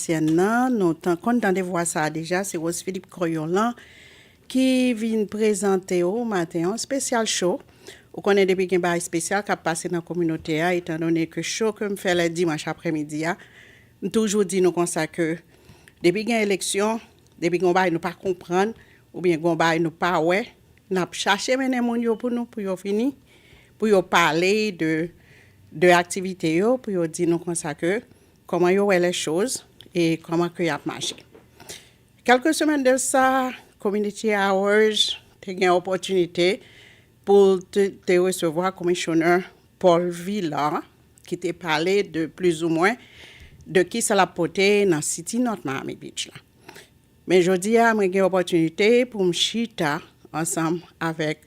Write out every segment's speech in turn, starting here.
haïtienne là, nous content de voir ça déjà, c'est Rose Philippe Croyon qui vient présenter au matin un spécial show. On connaît depuis qu'il y a un spécial qui a passé dans la communauté, étant donné que show que je fais le dimanche après-midi, je toujours dit nous comme ça que depuis qu'il y a une élection, depuis qu'on va nous pas comprendre, ou bien qu'on va nous pas ouais, nous chercher mener mon yo pour nous, pour yo fini, pour yo parler de activité yo, pour yo dire nous comme ça que comment yo ouais les choses et comment que y a marché. Quelques semaines de ça, Community Hours, tu as une opportunité pour te recevoir commissionnaire Paul Villa, qui t'a parlé de plus ou moins de qui ça l'a porté dans City North Miami Beach. Là. Mais je dis à j'ai une opportunité pour me chita ensemble avec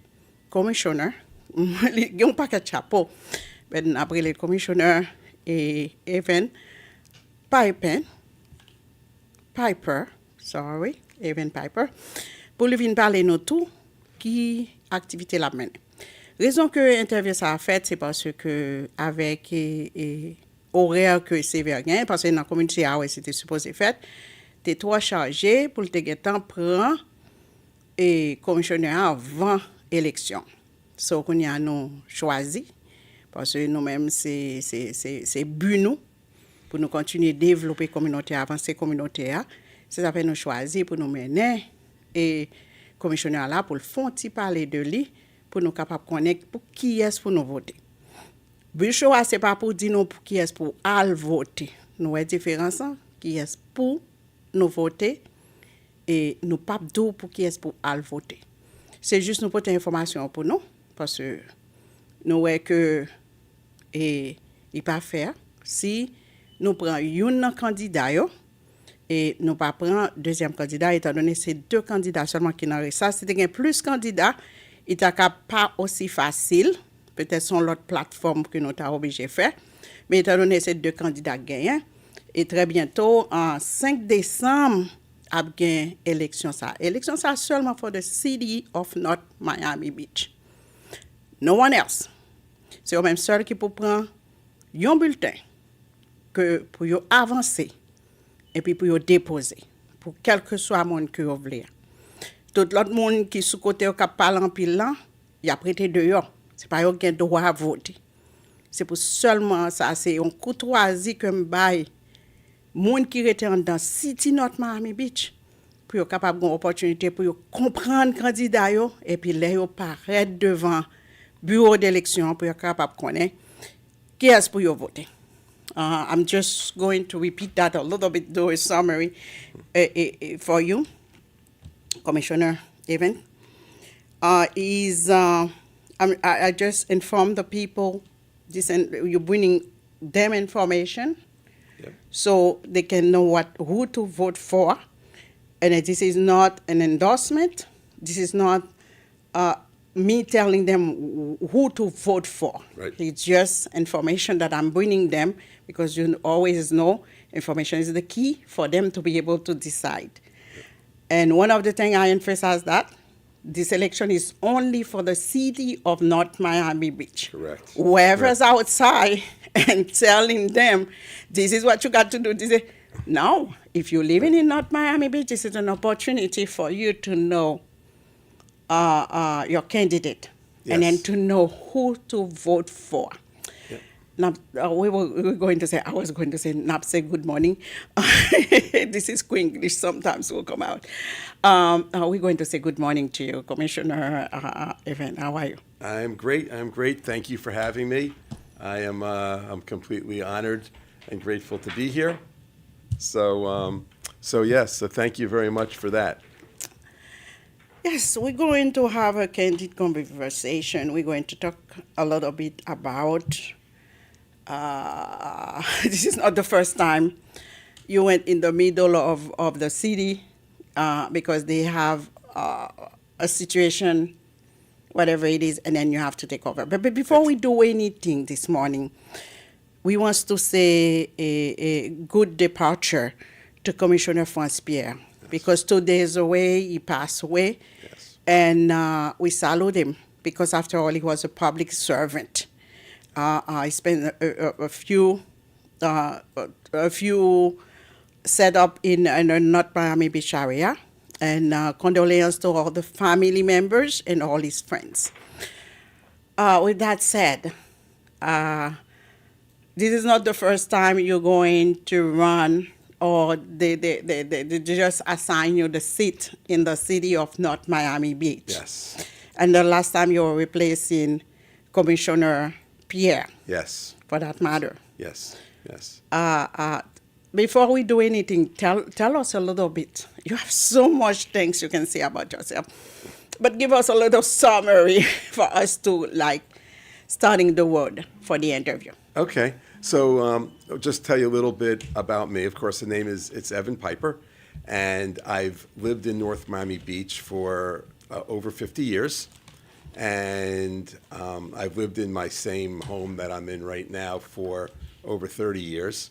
commissionnaire. Il y a un paquet de chapeaux. Après le commissionnaire et Evan Piper, Evan Piper, pour lui venir parler de tout qui activité la mène. Raison que l'interview ça a fait, c'est parce que avec horaire que c'est vergin, parce que dans la communauté c'était supposé faire, t'es trop chargé pour te temps prendre et commissionnaire avant élection. So qu'on y a nous choisi parce que nous-mêmes c'est but nous pour nous continuer à développer communauté, avancer communauté. C'est ça fait nous choisir pour nous mener et commissionnaire là pour le fond parler de lui pour nous capable connaître pour qui est pour nous voter. Le choix c'est pas pour dire nous pour qui est pour aller voter. Nous avons différence qui est pour nous voter et nous pas dire pour qui est pour aller voter. C'est juste nous porter information pour nous parce que nous voyons que et il pas faire si nous prenons un candidat et nous pas prendre deuxième candidat étant donné c'est deux candidats seulement qui n'ont ça c'était plus candidats il n'est pas aussi facile peut-être sur l'autre plateforme que nous avons obligé de faire mais étant donné c'est deux candidats gagnants et très bientôt en 5 décembre a gagné élection ça seulement for the city of North Miami Beach no one else c'est eux même seul qui peut prendre un bulletin que pour yo avancer et puis pour yo déposer pour quel que soit monde que vous voulez. Tout l'autre monde qui sous côté au cap parler en pile là, il a prêté dehors. C'est pas yo qui a droit à voter. C'est pour seulement ça c'est une courtoisie que me bail monde qui était dans City North Miami Beach pour yo capable une opportunité pour yo comprendre candidat yo et puis là yo paraître devant bureau d'élection pour yo capable connaître qui est pour yo voter. I'm just going to repeat that a little bit, do a summary for you, Commissioner Evan. I just informed the people, you're bringing them information so they can know who to vote for. And this is not an endorsement. This is not me telling them who to vote for. Right. It's just information that I'm bringing them because you always know information is the key for them to be able to decide. And one of the things I emphasize that this election is only for the city of North Miami Beach. Correct. Whoever's outside and telling them, this is what you got to do, no, if you're living in North Miami Beach, this is an opportunity for you to know your candidate, yes. and then to know who to vote for. Now, I was going to not say good morning. This is English, sometimes will come out. We're going to say good morning to you, Commissioner Evan. How are you? I'm great. Thank you for having me. I'm completely honored and grateful to be here. So thank you very much for that. Yes, we're going to have a candid conversation. We're going to talk a little bit about, this is not the first time you went in the middle of the city because they have a situation, whatever it is, and then you have to take over. But before we do anything this morning, we want to say a good departure to Commissioner France Pierre. Because 2 days away, he passed away. Yes. And we salute him because, after all, he was a public servant. He spent a few set up in the North Miami Beach area. And condolences to all the family members and all his friends. With that said, this is not the first time you're going to run or they just assign you the seat in the city of North Miami Beach. Yes. And the last time you were replacing Commissioner Pierre, Yes. for that matter. Yes. Yes. Before we do anything, tell us a little bit. You have so much things you can say about yourself, but give us a little summary for us to starting the word for the interview. Okay. So I'll just tell you a little bit about me. Of course, the name it's Evan Piper, and I've lived in North Miami Beach for over 50 years. And I've lived in my same home that I'm in right now for over 30 years.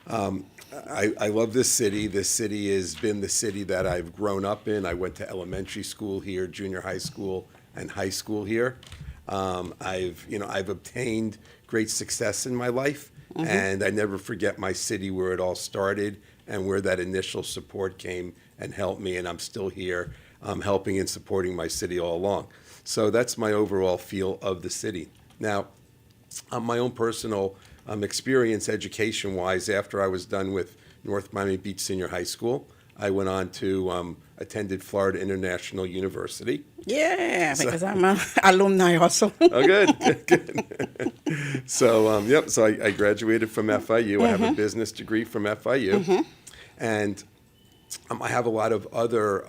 I love this city. This city has been the city that I've grown up in. I went to elementary school here, junior high school, and high school here. I've obtained great success in my life, and I never forget my city, where it all started and where that initial support came and helped me, and I'm still here helping and supporting my city all along. So that's my overall feel of the city. Now, my own personal experience education-wise, after I was done with North Miami Beach Senior High School, I went on to attended Florida International University. Yeah, because I'm an alumni also. Oh, good, good. So, so I graduated from FIU. I have a business degree from FIU. And I have a lot of other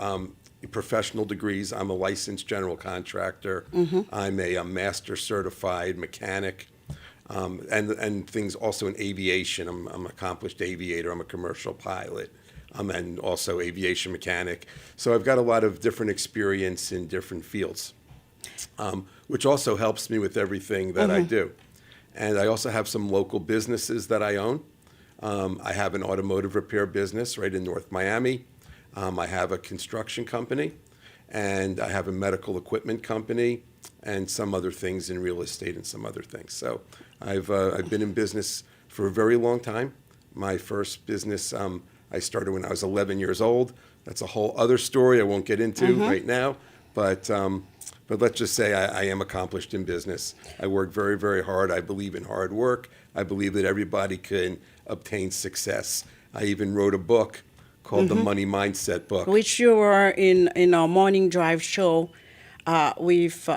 professional degrees. I'm a licensed general contractor. I'm a master certified mechanic. And things also in aviation. I'm an accomplished aviator. I'm a commercial pilot. And also aviation mechanic. So I've got a lot of different experience in different fields, which also helps me with everything that I do. And I also have some local businesses that I own. I have an automotive repair business right in North Miami. I have a construction company, and I have a medical equipment company, and some other things in real estate and some other things. So I've been in business for a very long time. My first business I started when I was 11 years old. That's a whole other story I won't get into right now. But let's just say I am accomplished in business. I work very, very hard. I believe in hard work. I believe that everybody can obtain success. I even wrote a book called The Money Mindset Book. Which you were in our morning drive show with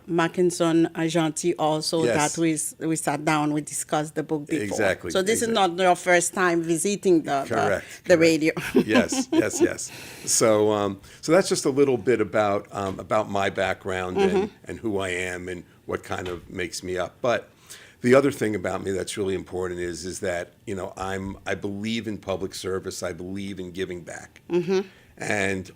Mackinson Gentil also, Yes. that we sat down, we discussed the book before. Exactly, So this is exactly. not your first time visiting the Correct. radio. Yes, yes, yes. So that's just a little bit about my background and who I am and what kind of makes me up. But the other thing about me that's really important is that I believe in public service. I believe in giving back, and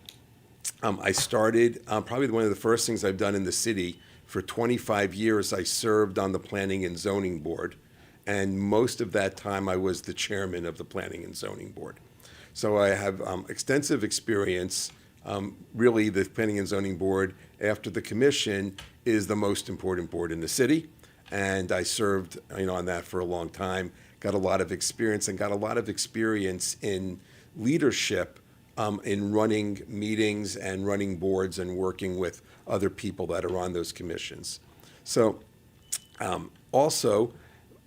I started probably one of the first things I've done in the city. For 25 years, I served on the Planning and Zoning Board, and most of that time I was the chairman of the Planning and Zoning Board. So I have extensive experience. Really, the Planning and Zoning Board, after the commission, is the most important board in the city, and I served on that for a long time. Got a lot of experience in leadership. In running meetings and running boards and working with other people that are on those commissions. So also,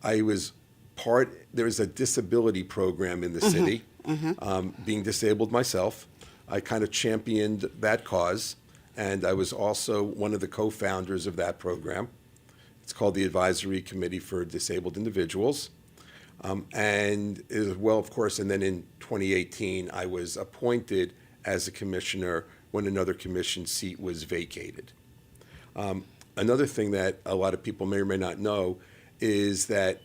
there's a disability program in the city. Being disabled myself, I kind of championed that cause, and I was also one of the co-founders of that program. It's called the Advisory Committee for Disabled Individuals. And as well, of course, and then in 2018, I was appointed as a commissioner when another commission seat was vacated. Another thing that a lot of people may or may not know is that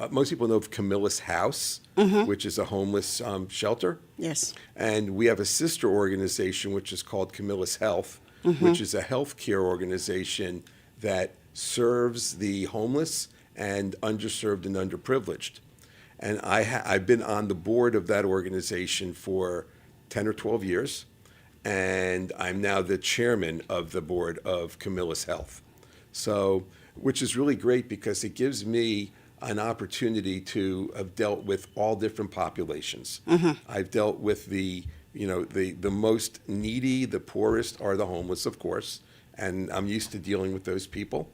most people know of Camillus House, which is a homeless shelter. Yes. And we have a sister organization, which is called Camillus Health, which is a healthcare organization that serves the homeless and underserved and underprivileged. And I've been on the board of that organization for 10 or 12 years, and I'm now the chairman of the board of Camillus Health. So, which is really great because it gives me an opportunity to have dealt with all different populations. I've dealt with the most needy, the poorest are the homeless, of course, and I'm used to dealing with those people.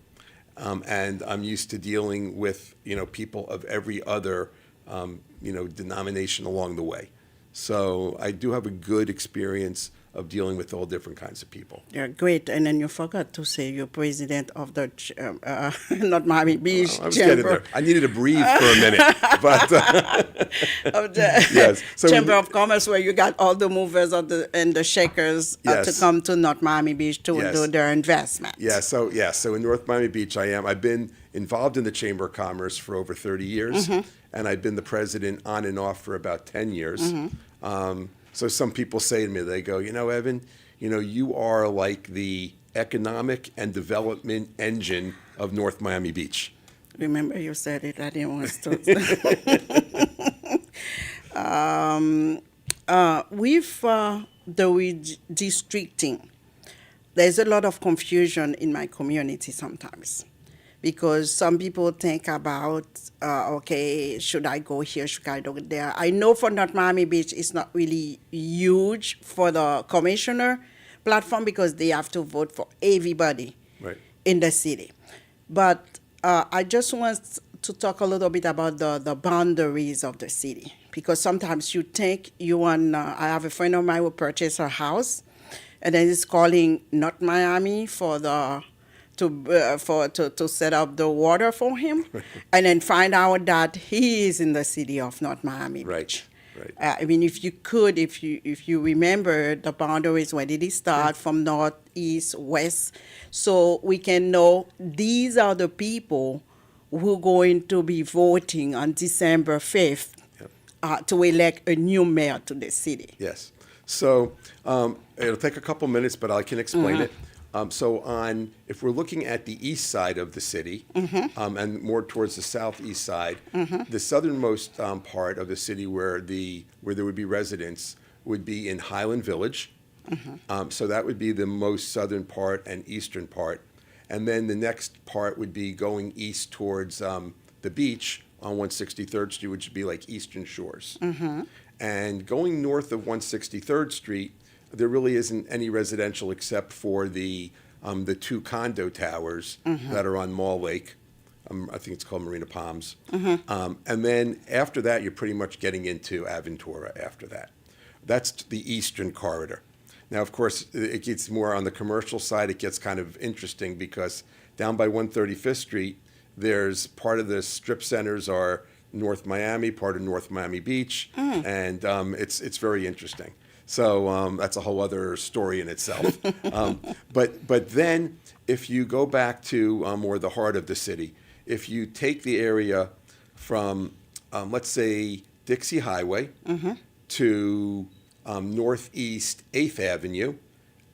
And I'm used to dealing with, people of every other, denomination along the way. So I do have a good experience of dealing with all different kinds of people. Yeah, great. And then you forgot to say you're president of the not Miami Beach I was getting Chamber there. I needed to breathe for a minute, but of the Yes. So Chamber of Commerce, where you got all the movers and the shakers to Yes. come to North Miami Beach to Yes. do their investment. So in North Miami Beach, I've been involved in the Chamber of Commerce for over 30 years, and I've been the president on and off for about 10 years. So some people say to me, they go, Evan, you are like the economic and development engine of North Miami Beach. Remember, you said it. I didn't want to. With the redistricting, there's a lot of confusion in my community sometimes, because some people think about, okay, should I go here, should I go there? I know for North Miami Beach, it's not really huge for the commissioner platform because they have to vote for everybody Right. in the city. But I just want to talk a little bit about the boundaries of the city, because sometimes you think you want, I have a friend of mine who purchased a house, and then he's calling North Miami to set up the water for him, and then find out that he is in the city of North Miami Beach. Right. I mean, if you remember the boundaries, where did it start, from north, east, west, so we can know these are the people who are going to be voting on December 5th to elect a new mayor to the city. Yes. So it'll take a couple minutes, but I can explain it. If we're looking at the east side of the city, and more towards the southeast side, the southernmost part of the city where there would be residents would be in Highland Village. So that would be the most southern part and eastern part. And then the next part would be going east towards the beach on 163rd Street, which would be like Eastern Shores. And going north of 163rd Street, there really isn't any residential except for the two condo towers that are on Mall Lake. I think it's called Marina Palms. And then after that, you're pretty much getting into Aventura after that. That's the eastern corridor. Now, of course, it gets more on the commercial side. It gets kind of interesting because down by 135th Street, there's part of the strip centers are North Miami, part of North Miami Beach, and it's very interesting. So that's a whole other story in itself. But then if you go back to more the heart of the city, if you take the area from, let's say, Dixie Highway to northeast 8th Avenue,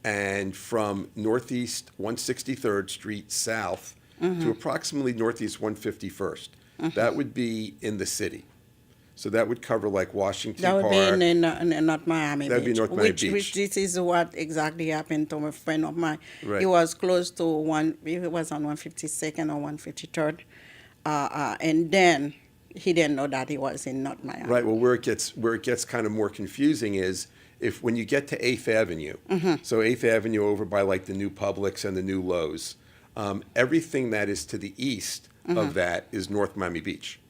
and from northeast 163rd Street south to approximately northeast 151st, that would be in the city. So that would cover like Washington That would Park. be in North Miami That'd be Beach. North Miami which, Beach. Which this is what exactly happened to a friend of mine. Right. He was close to he was on 152nd or 153rd. And then he didn't know that he was in North Miami. Right. Well, where it gets kind of more confusing is when you get to 8th Avenue. So 8th Avenue over by like the new Publix and the new Lowe's, everything that is to the east of that is North Miami Beach.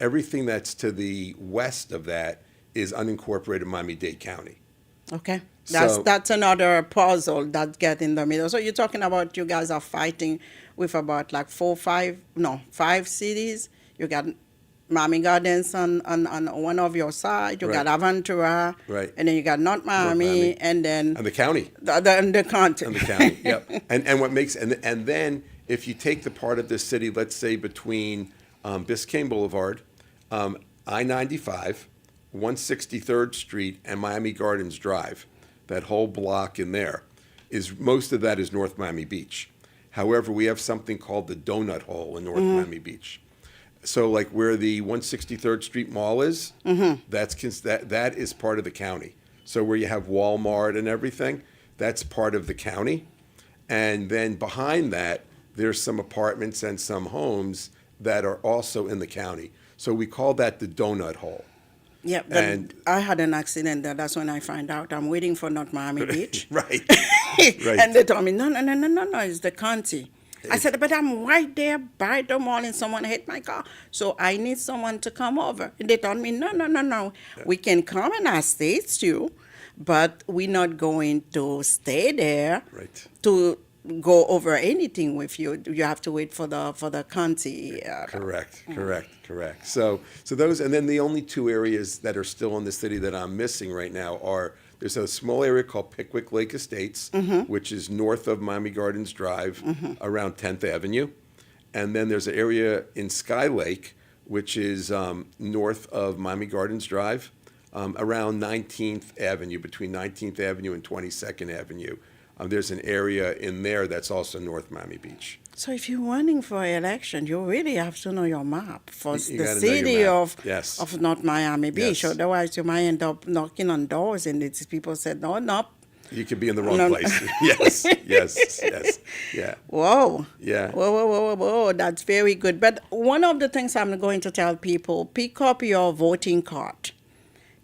Everything that's to the west of that is unincorporated Miami-Dade County. Okay. So- That's another puzzle that get in the middle. So you're talking about you guys are fighting with about like 5 cities. You got Miami Gardens on one of your side. You Right. got Aventura. Right. And then you got North Miami, Miami. and then And the county. the county. And the county, yep. And what makes and then if you take the part of the city, let's say between Biscayne Boulevard, I-95, 163rd Street, and Miami Gardens Drive, that whole block in there, most of that is North Miami Beach. However, we have something called the Donut Hole in North Miami Beach. So like where the 163rd Street Mall is, that is part of the county. So where you have Walmart and everything, that's part of the county. And then behind that, there's some apartments and some homes that are also in the county. So we call that the donut hole. Yeah, but And- I had an accident there. That's when I find out. I'm waiting for North Miami Beach. Right. Right. And they told me, no, it's the county. I said, but I'm right there by the mall and someone hit my car. So I need someone to come over. And they told me, no. We can come and assist you, but we're not going to stay there Right. to go over anything with you. You have to wait for the county. Correct. So those, and then the only two areas that are still in the city that I'm missing right now are, there's a small area called Pickwick Lake Estates, which is north of Miami Gardens Drive, around 10th Avenue. And then there's an area in Sky Lake, which is north of Miami Gardens Drive, around 19th Avenue, between 19th Avenue and 22nd Avenue. There's an area in there that's also North Miami Beach. So if you're running for election, you really have to know your map for You the gotta know your city map. of Yes. of North Miami Beach. Yes. Otherwise, you might end up knocking on doors, and it's people said, no. You could be in the wrong No. place. Yes. Yeah. Whoa. Yeah. Whoa. That's very good. But one of the things I'm going to tell people, pick up your voting card.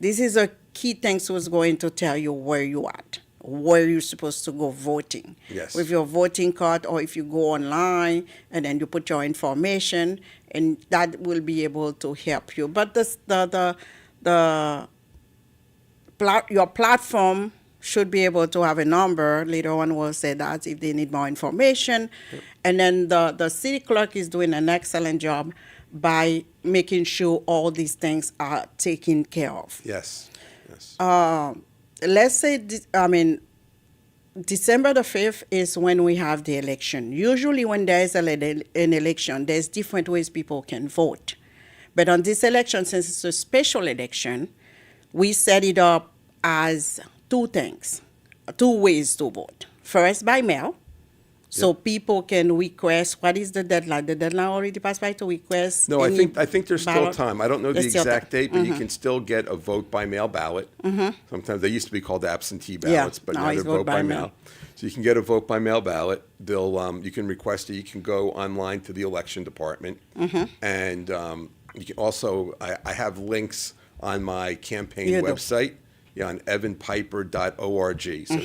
This is a key thing who's going to tell you where you at, where you're supposed to go voting. Yes. With your voting card, or if you go online and then you put your information, and that will be able to help you. But your platform should be able to have a number. Later on, we'll say that if they need more information. Yep. And then the city clerk is doing an excellent job by making sure all these things are taken care of. Yes. Let's say, December the 5th is when we have the election. Usually when there is an election, there's different ways people can vote. But on this election, since it's a special election, we set it up as two things, two ways to vote. First, by mail. So people can request, what is the deadline? The deadline already passed by to request? No, I any think there's still ballot? time. I don't know the There's still exact time. date, but you can still get a vote by mail ballot. Sometimes they used to be called absentee ballots, but now now it's they're vote by mail. So you can get a vote by mail ballot. You can request it. You can go online to the election department, and you can also. I have links on my campaign You do. website, on evanpiper.org. So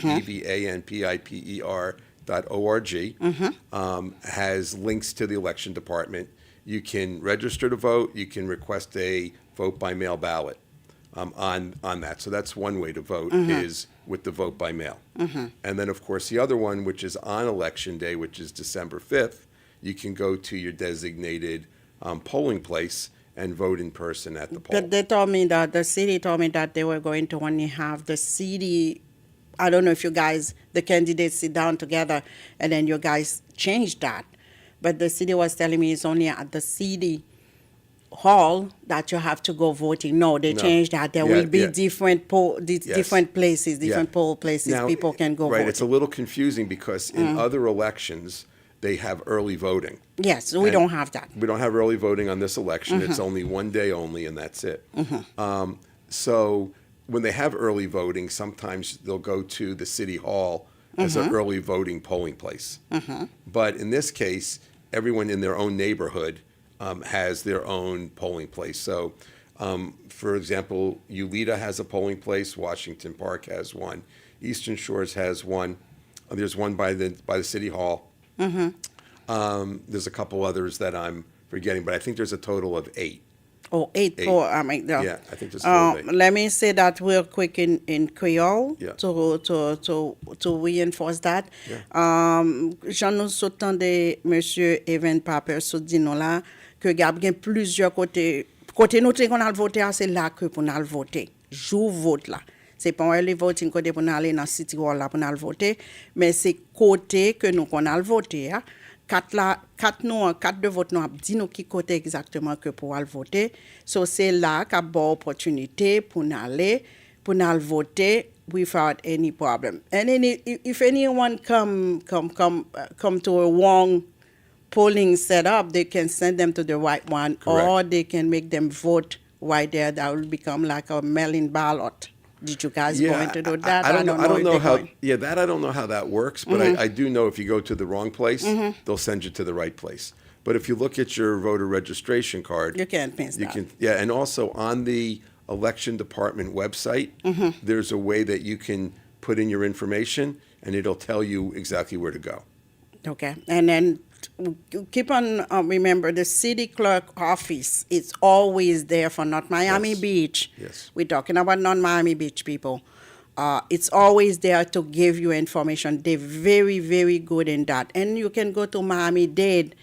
evanpiper.org has links to the election department. You can register to vote. You can request a vote by mail ballot on that. So that's one way to vote is with the vote by mail. And then, of course, the other one, which is on Election Day, which is December 5th, you can go to your designated polling place and vote in person at the poll. But they told me that the city told me that they were going to only have the city. I don't know if you guys, the candidates, sit down together and then you guys changed that. But the city was telling me it's only at the city hall that you have to go voting. No, they No. changed that. There Yeah, will be yeah. different different places, different poll places. Now, People can go right, vote. it's a little confusing because in other elections, they have early voting. Yes, we and- don't have that. We don't have early voting on this election. It's only one day only, and that's it. So when they have early voting, sometimes they'll go to the city hall as an early voting polling place. But in this case, everyone in their own neighborhood has their own polling place. So, for example, Ulita has a polling place. Washington Park has one. Eastern Shores has one. There's one by the city hall. There's a couple others that I'm forgetting, but I think there's a total of 8. Oh, eight. Eight. Oh, I mean, Yeah, I think there's a total of 8. let me say that real quick in Creole Yeah. to reinforce that. J'en nous sautant de Monsieur Evan Paper sous dit nous là que y a bien plusieurs côtés nous qu'on a voté c'est là que pour nous voter. Jour vote là. C'est pas early voting côté pour nous aller dans city hall là pour nous voter, mais c'est côté que nous qu'on a voter. Quatre de vote nous a dit nous qui côté exactement que pour aller voter. So c'est là qu'a bonne opportunité pour nous aller voter without any problem. And then if anyone come to a wrong polling setup, they can send them to the right one, Correct. or they can make them vote right there. That will become like a mail-in ballot. Did you guys going to do that? I don't know. I don't if know they're how. going. Yeah, that I don't know how that works, but I do know if you go to the wrong place, they'll send you to the right place. But if you look at your voter registration card, You can't miss you that. can, yeah, and also on the election department website, there's a way that you can put in your information, and it'll tell you exactly where to go. Okay, and then keep on, remember, the city clerk office is always there for North Miami Yes. Beach. Yes. We're talking about North Miami Beach people. It's always there to give you information. They're very, very good in that. And you can go to Miami-Dade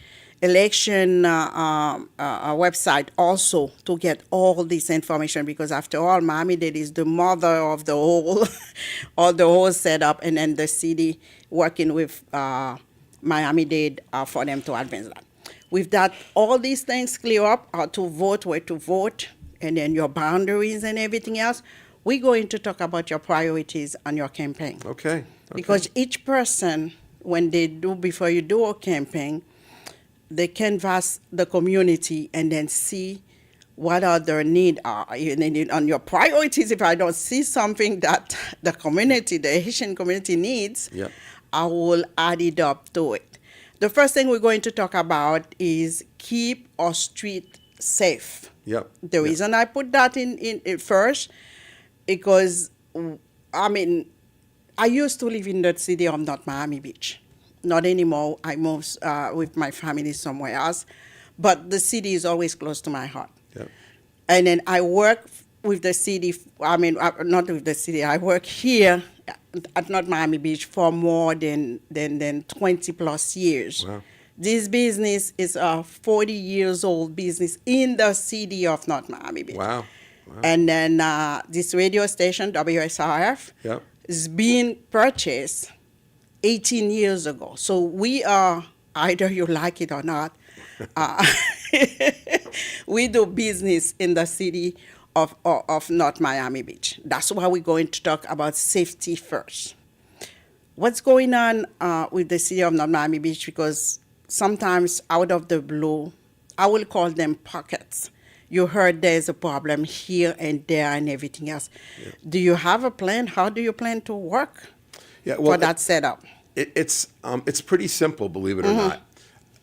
election website also to get all this information, because after all, Miami-Dade is the mother of the whole, or the whole setup, and then the city working with Miami-Dade for them to advance that. With that, all these things clear up, how to vote, where to vote, and then your boundaries and everything else, we're going to talk about your priorities on your campaign. Okay. Because each person, when they do, before you do a campaign, they canvass the community and then see what are their needs are. And then on your priorities, if I don't see something that the community, the Haitian community needs, Yep. I will add it up to it. The first thing we're going to talk about is keep our street safe. Yep. The reason I put that in first, because, I mean, I used to live in the city of North Miami Beach. Not anymore. I moved with my family somewhere else. But the city is always close to my heart. Yep. And then I work with the city, not with the city, I work here at North Miami Beach for more than 20 plus years. Wow. This business is a 40 years old business in the city of North Miami Beach. Wow. Wow. And then this radio station, WSRF, Yep. is being purchased 18 years ago. So we are, either you like it or not, we do business in the city of North Miami Beach. That's why we're going to talk about safety first. What's going on with the city of North Miami Beach? Because sometimes out of the blue, I will call them pockets. You heard there's a problem here and there and everything else. Yeah. Do you have a plan? How do you plan to work for that setup? It's pretty simple, believe it or not.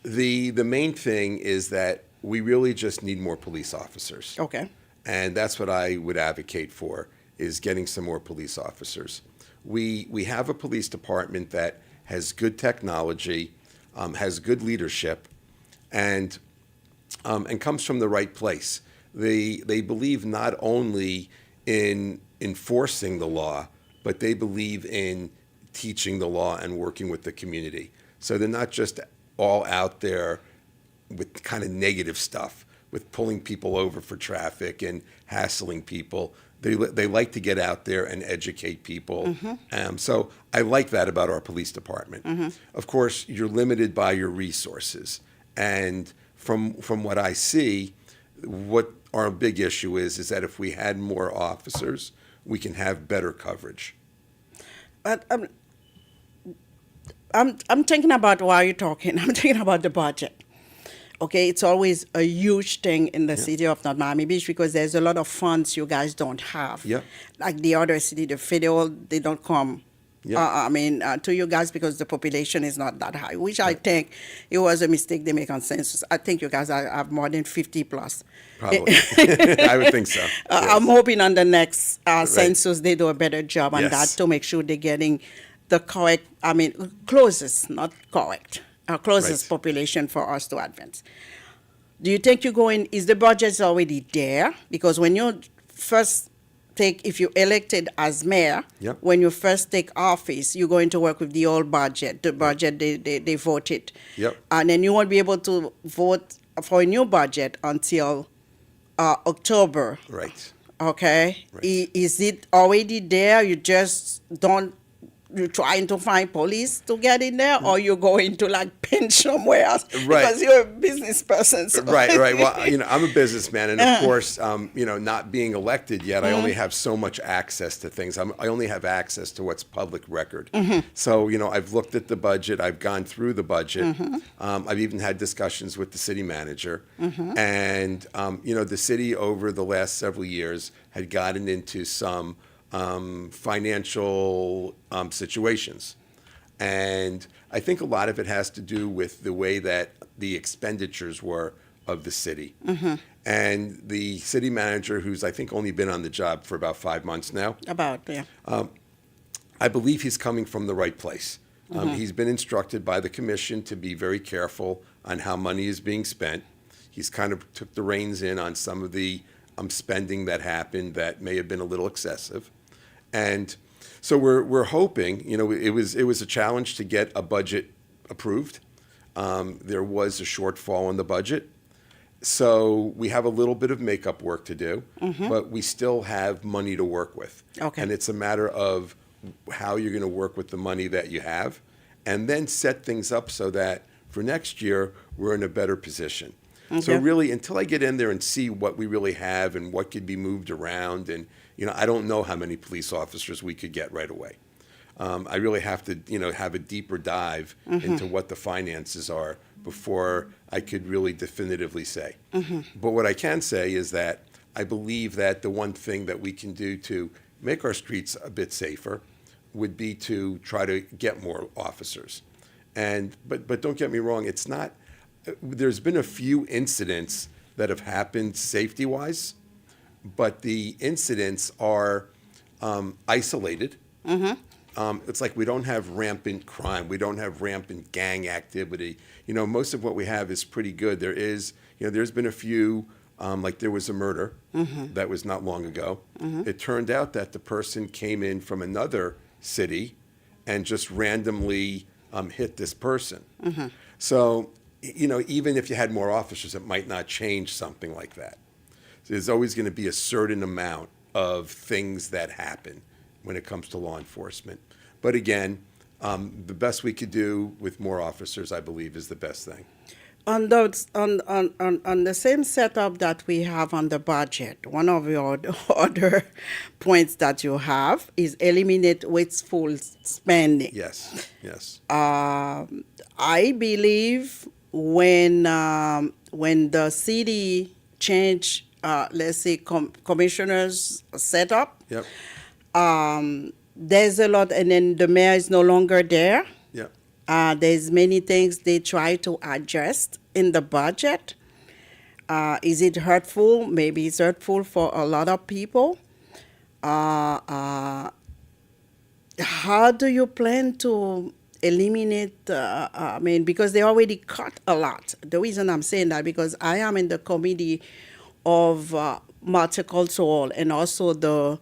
The main thing is that we really just need more police officers. Okay. And that's what I would advocate for, is getting some more police officers. We have a police department that has good technology, has good leadership, and comes from the right place. They believe not only in enforcing the law, but they believe in teaching the law and working with the community. So they're not just all out there with kind of negative stuff, with pulling people over for traffic and hassling people. They like to get out there and educate people. So I like that about our police department. Of course, you're limited by your resources. And from what I see, what our big issue is that if we had more officers, we can have better coverage. But I'm thinking about while you're talking, I'm thinking about the budget. Okay, it's always a huge thing in the city of North Miami Beach because there's a lot of funds you guys don't have. Yeah. Like the other city, the federal, they don't come. Yeah. To you guys because the population is not that high, which I think it was a mistake they make on census. I think you guys have more than 50 plus. Probably. I would think so. Yes. I'm hoping on the next census they do a better job on Yes. that to make sure they're getting the correct, closest, not correct, closest Right. population for us to advance. Do you think is the budget already there? Because when you first if you're elected as mayor, Yep. when you first take office, you're going to work with the old budget, the budget they voted. Yep. And then you won't be able to vote for a new budget until October. Right. Okay. Right. Is it already there? You're trying to find police to get in there, or you're going to like pinch somewhere else Right. because you're a business person. So. Right. Well, I'm a businessman, and of course, not being elected yet, I only have so much access to things. I only have access to what's public record. So, I've looked at the budget. I've gone through the budget. I've even had discussions with the city manager, and the city over the last several years had gotten into some financial situations. And I think a lot of it has to do with the way that the expenditures were of the city. And the city manager, who's I think only been on the job for about 5 months now, I believe he's coming from the right place. He's been instructed by the commission to be very careful on how money is being spent. He's kind of took the reins in on some of the spending that happened that may have been a little excessive. And so we're hoping, it was a challenge to get a budget approved. There was a shortfall in the budget. So we have a little bit of makeup work to do, but we still have money to work with. Okay. And it's a matter of how you're going to work with the money that you have, and then set things up so that for next year, we're in a better position. Okay. So really, until I get in there and see what we really have and what could be moved around, and, I don't know how many police officers we could get right away. I really have to, have a deeper dive into what the finances are before I could really definitively say. But what I can say is that I believe that the one thing that we can do to make our streets a bit safer would be to try to get more officers. But don't get me wrong, it's not, there's been a few incidents that have happened safety-wise, but the incidents are isolated. It's like we don't have rampant crime. We don't have rampant gang activity. Most of what we have is pretty good. There is, there's been a few, like there was a murder that was not long ago. It turned out that the person came in from another city and just randomly hit this person. So, even if you had more officers, it might not change something like that. So there's always going to be a certain amount of things that happen when it comes to law enforcement. But again, the best we could do with more officers, I believe, is the best thing. On the same setup that we have on the budget, one of your other points that you have is eliminate wasteful spending. Yes, yes. I believe when the city changed, let's say, commissioners setup, Yep. There's a lot, and then the mayor is no longer there. Yep. There's many things they try to adjust in the budget. Is it hurtful? Maybe it's hurtful for a lot of people. How do you plan to eliminate, because they already cut a lot. The reason I'm saying that, because I am in the committee of multicultural and also the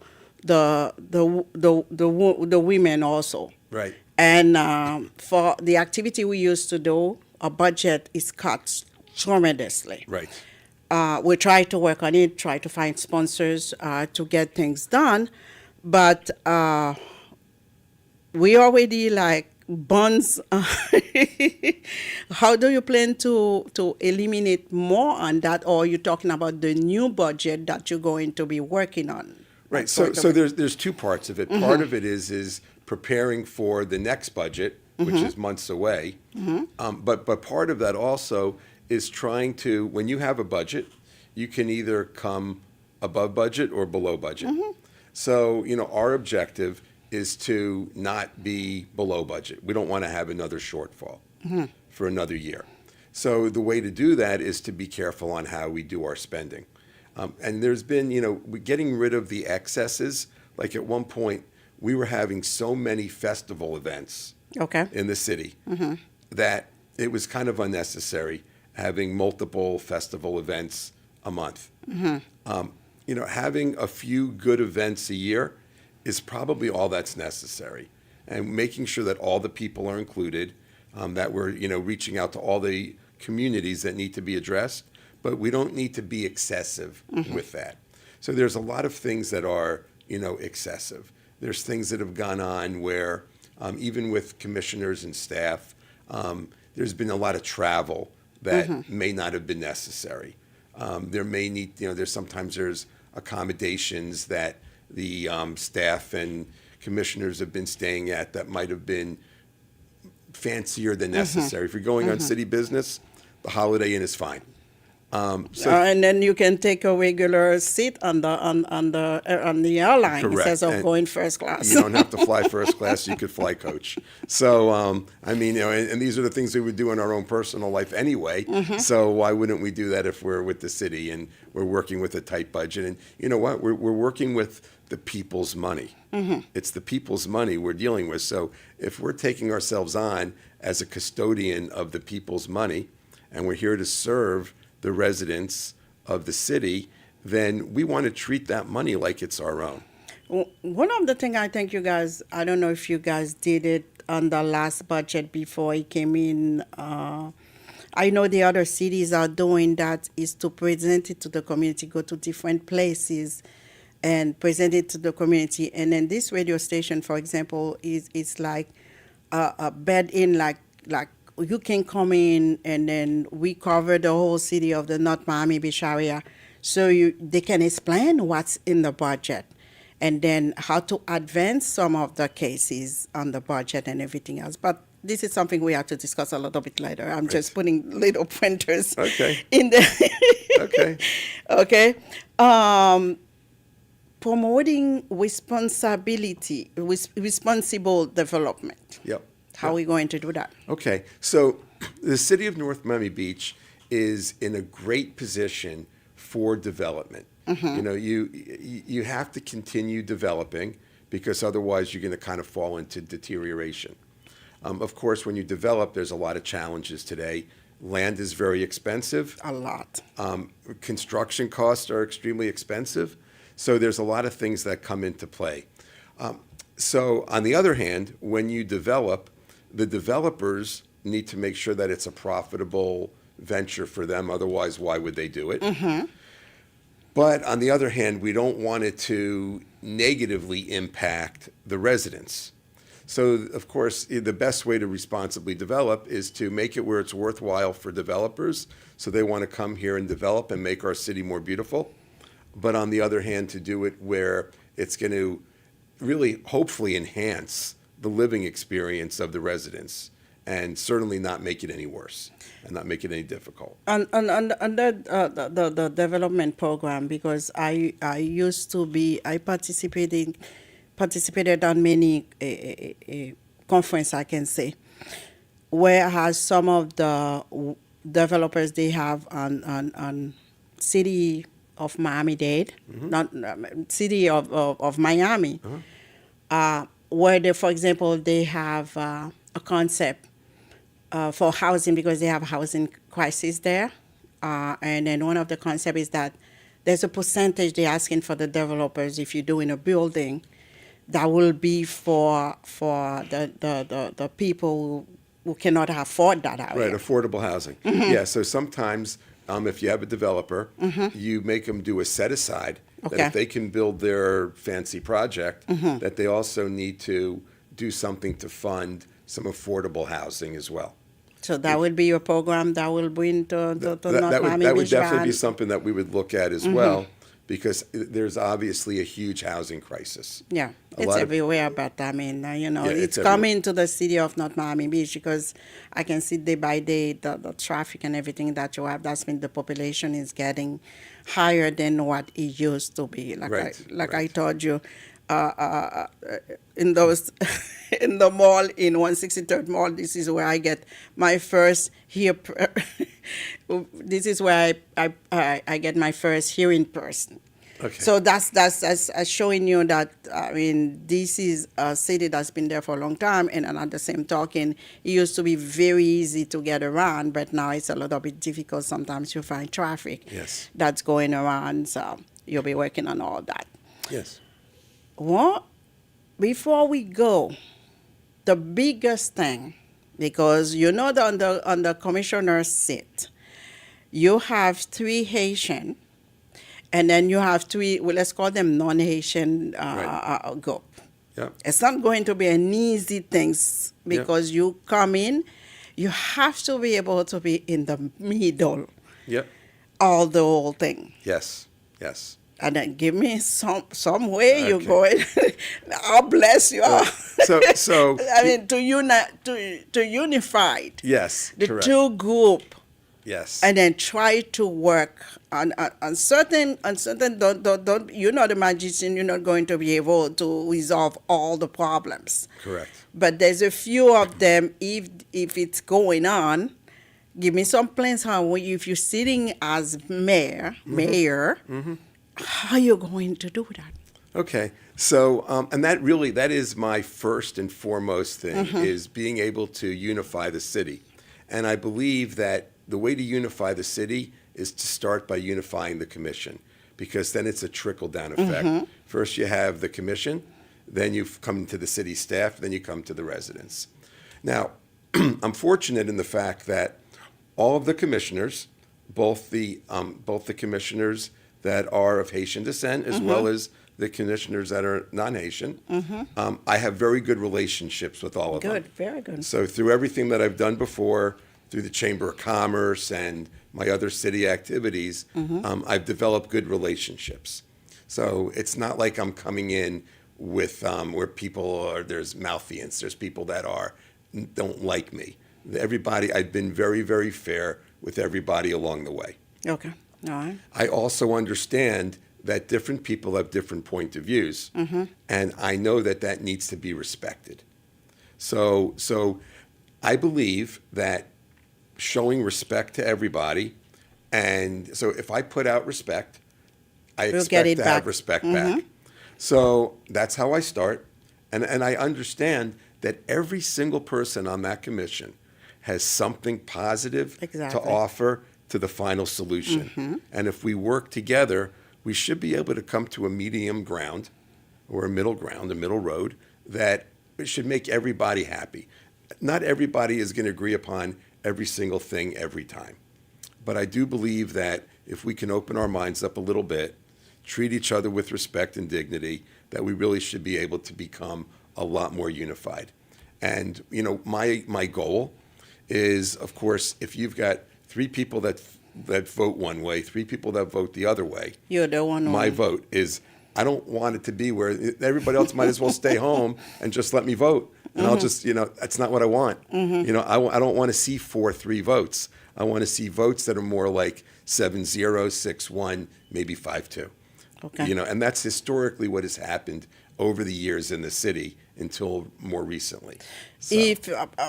women also. Right. And for the activity we used to do, our budget is cut tremendously. Right. We try to work on it, try to find sponsors to get things done, but we already like bonds. How do you plan to eliminate more on that, or are you talking about the new budget that you're going to be working on? Right. So there's two parts of it. Part of it is preparing for the next budget, which is months away. But part of that also is trying to, when you have a budget, you can either come above budget or below budget. So, our objective is to not be below budget. We don't want to have another shortfall for another year. So the way to do that is to be careful on how we do our spending. And there's been, getting rid of the excesses. Like at one point, we were having so many festival events in the city that it was kind of unnecessary having multiple festival events a month. Having a few good events a year is probably all that's necessary. And making sure that all the people are included, that we're, reaching out to all the communities that need to be addressed, but we don't need to be excessive with that. So there's a lot of things that are, excessive. There's things that have gone on where, even with commissioners and staff, there's been a lot of travel that may not have been necessary. There may need, there's accommodations that the staff and commissioners have been staying at that might have been fancier than necessary. If you're going on city business, the Holiday Inn is fine. And then you can take a regular seat on the airline Correct. instead of And going first class. you don't have to fly first class. You could fly coach. So, I mean, and these are the things we would do in our own personal life anyway. So why wouldn't we do that if we're with the city and we're working with a tight budget? And you know what? We're working with the people's money. It's the people's money we're dealing with. So if we're taking ourselves on as a custodian of the people's money and we're here to serve the residents of the city, then we want to treat that money like it's our own. One of the things I think you guys, I don't know if you guys did it on the last budget before it came in. I know the other cities are doing that, is to present it to the community, go to different places and present it to the community. And then this radio station, for example, is like a bed in, like you can come in and then we cover the whole city of the North Miami Beach area. So they can explain what's in the budget and then how to advance some of the cases on the budget and everything else. But this is something we have to discuss a little bit later. I'm just putting little pointers in there. Okay. Promoting responsible development. Yep. How are we going to do that? Okay, so the city of North Miami Beach is in a great position for development. You know, you have to continue developing because otherwise you're going to kind of fall into deterioration. Of course, when you develop, there's a lot of challenges today. Land is very expensive. A lot. Construction costs are extremely expensive. So there's a lot of things that come into play. So on the other hand, when you develop, the developers need to make sure that it's a profitable venture for them. Otherwise, why would they do it? But on the other hand, we don't want it to negatively impact the residents. So, of course, the best way to responsibly develop is to make it where it's worthwhile for developers. So they want to come here and develop and make our city more beautiful. But on the other hand, to do it where it's going to really hopefully enhance the living experience of the residents and certainly not make it any worse and not make it any difficult. On the development program, because I participated on many conference, I can say, whereas some of the developers they have on city of Miami-Dade, not city of Miami, where they, for example, they have a concept for housing because they have housing crisis there. And then one of the concepts is that there's a percentage they're asking for the developers if you're doing a building that will be for the people who cannot afford that area. Right, affordable housing. Yeah, so sometimes if you have a developer, you make them do a set aside that if they can build their fancy project, that they also need to do something to fund some affordable housing as well. So that would be your program that will bring to North Miami That would Beach definitely be Valley. something that we would look at as well, because there's obviously a huge housing crisis. Yeah, it's lot of- everywhere, but I mean, Yeah, it's it's coming to the city of North Miami Beach because I can see day by day the traffic and everything that you have. That's when the population is getting higher than what it used to be. Like I told you, in those in the mall in 163rd Mall, this is where I get my first this is where I get my first hearing person. Okay. So that's showing you that, I mean, this is a city that's been there for a long time, and at the same token, it used to be very easy to get around, but now it's a little bit difficult. Sometimes you find traffic that's going around, so you'll be working on all that. Yes. Well, before we go, the biggest thing, because on the commissioner's seat, you have 3 Haitian, and then you have 3, well, let's call them non-Haitian group. Yeah. It's not going to be an easy thing because you come in, you have to be able to be in the middle, Yep. all the whole thing. Yes. Yes. And then give me some way you Okay. go in. I'll bless you. So I mean, to unify yes, the correct. 2 group Yes. and then try to work on certain don't you're not a magician, you're not going to be able to resolve all the problems. Correct. But there's a few of them, if it's going on, give me some plans how if you're sitting as mayor, how you going to do that? Okay. So, and that is my first and foremost thing is being able to unify the city. And I believe that the way to unify the city is to start by unifying the commission, because then it's a trickle down effect. First you have the commission, then you come to the city staff, then you come to the residents. Now, I'm fortunate in the fact that all of the commissioners, both the commissioners that are of Haitian descent as well as the commissioners that are non-Haitian, I have very good relationships with all of them. Good, very good. So through everything that I've done before, through the Chamber of Commerce and my other city activities, I've developed good relationships. So it's not like I'm coming in with where there's malfeasance. There's people that don't like me. Everybody, I've been very, very fair with everybody along the way. Okay, all right. I also understand that different people have different point of views, and I know that needs to be respected. So I believe that showing respect to everybody, and so if I put out respect, I We'll expect get it to back. have respect back. So that's how I start, and I understand that every single person on that commission has something positive Exactly. to offer to the final solution. And if we work together, we should be able to come to a medium ground or a middle ground, a middle road that should make everybody happy. Not everybody is going to agree upon every single thing every time. But I do believe that if we can open our minds up a little bit, treat each other with respect and dignity, that we really should be able to become a lot more unified. And, my goal is, of course, if you've got 3 people that vote one way, 3 people that vote the other way, You're the one. my vote is, I don't want it to be where everybody else might as well stay home and just let me vote. And I'll just, that's not what I want. I don't want to see 4-3 votes. I want to see votes that are more like 7-0, 6-1, maybe 5-2. Okay. And that's historically what has happened over the years in the city until more recently. So, If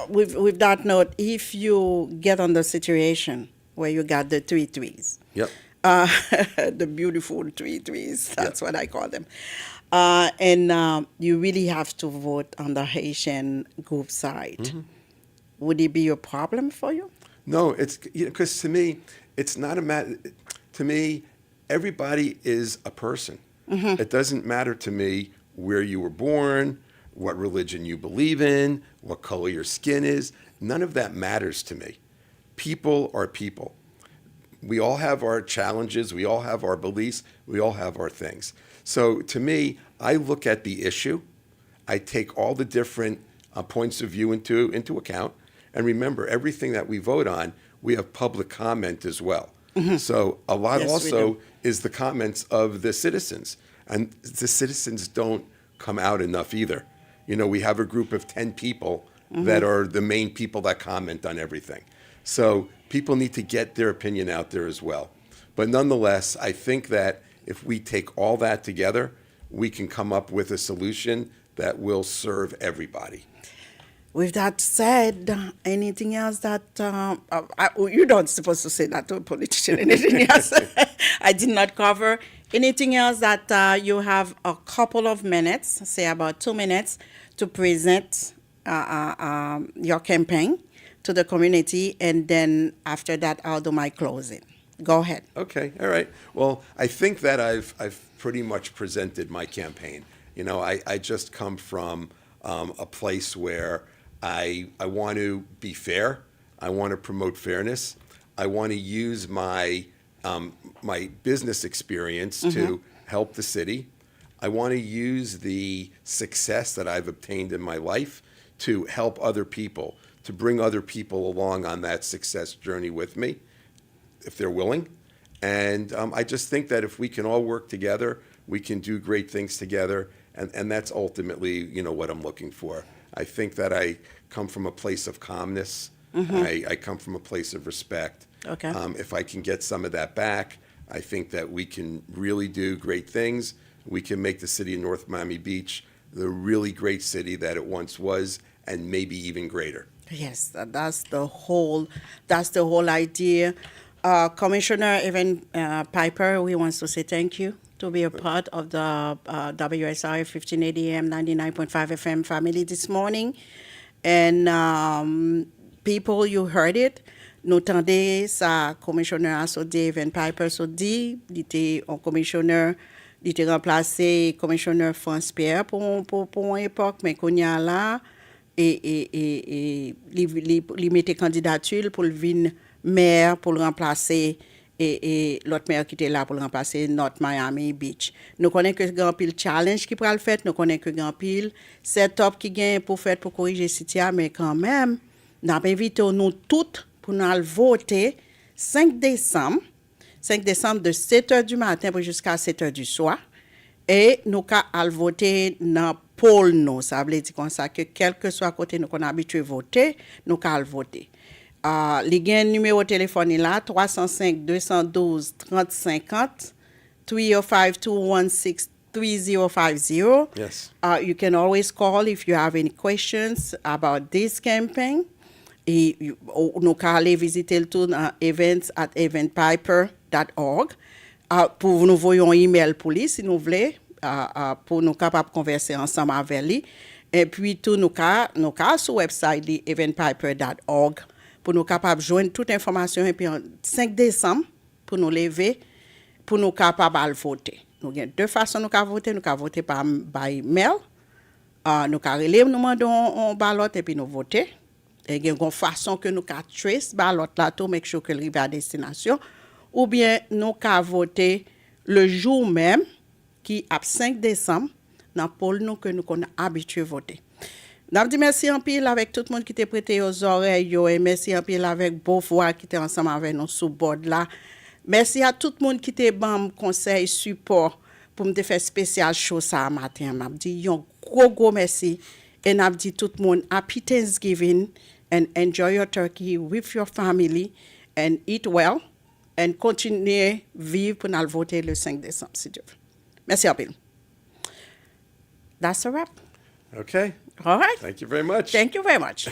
with that note, if you get on the situation where you got the 3 threes, yep. the beautiful 3 threes, that's what I call them, and you really have to vote on the Haitian group side, would it be a problem for you? No, it's because to me, it's not a matter. To me, everybody is a person. It doesn't matter to me where you were born, what religion you believe in, what color your skin is. None of that matters to me. People are people. We all have our challenges. We all have our beliefs. We all have our things. So to me, I look at the issue. I take all the different points of view into account. And remember, everything that we vote on, we have public comment as well. So a lot Yes, we also do. is the comments of the citizens. And the citizens don't come out enough either. We have a group of 10 people that are the main people that comment on everything. So people need to get their opinion out there as well. But nonetheless, I think that if we take all that together, we can come up with a solution that will serve everybody. With that said, anything else that you don't supposed to say that to a politician? Anything else I did not cover? Anything else that you have a couple of minutes, say about 2 minutes, to present your campaign to the community, and then after that, I'll do my closing. Go ahead. Okay, all right. Well, I think that I've pretty much presented my campaign. I just come from a place where I want to be fair. I want to promote fairness. I want to use my business experience to help the city. I want to use the success that I've obtained in my life to help other people, to bring other people along on that success journey with me, if they're willing. And I just think that if we can all work together, we can do great things together. And that's ultimately, what I'm looking for. I think that I come from a place of calmness. I come from a place of respect. Okay. If I can get some of that back, I think that we can really do great things. We can make the city of North Miami Beach the really great city that it once was, and maybe even greater. Yes, that's the whole idea. Commissioner Evan Piper, we want to say thank you to be a part of the WSR 1580 AM 99.5 FM family this morning. And people, you heard it. Nous tendez sa commissioner associé Evan Piper so dit, il était un commissioner, il était remplacé commissioner France Pierre pour une époque, mais qu'on y a là, et il mettait candidature pour le venir maire pour le remplacer et l'autre maire qui était là pour le remplacer North Miami Beach. Nous connaissons que grand pile challenge qui pourra le faire, nous connaissons que grand pile setup qui gagne pour faire pour corriger Citia, mais quand même, nous invitons nous toutes pour nous aller voter 5 décembre de 7h du matin jusqu'à 7h du soir. Et nous allons voter dans pôle nous. Ça veut dire comme ça que quel que soit côté nous qu'on a habitué à voter, nous allons voter. Les gains numéro de téléphone là 305 212 30 50 305 216 3050. Yes. You can always call if you have any questions about this campaign. Et nous allons aller visiter le tour dans events@eventpiper.org. Pour nous voyons un email pour lui si nous voulons, pour nous capables de converser ensemble avec lui. Et puis tout nous sur le website de eventpiper.org pour nous capables de joindre toute information et puis en 5 décembre pour nous lever pour nous capables de voter. Nous avons deux façons nous voter, nous voter par by mail. Nous relève nous mandons un ballot et puis nous voter. Et il y a une façon que nous trace ballot là to make sure que le arrive à destination. Ou bien nous voter le jour même qui est 5 décembre dans pôle nous que nous sommes habitués à voter. Nous dit merci en pile avec tout le monde qui était prêté aux oreilles et merci en pile avec Beauvoir qui était ensemble avec nous sous bord là. Merci à tout le monde qui était bon conseil support pour me faire spécial show ça matin. M'a dit un gros merci et n'a dit tout le monde happy Thanksgiving and enjoy your turkey with your family and eat well. Et continuer vivre pour nous voter le 5 décembre, si Dieu veut. Merci, Bill. That's a wrap. Okay. All right. Thank you very much. Thank you very much.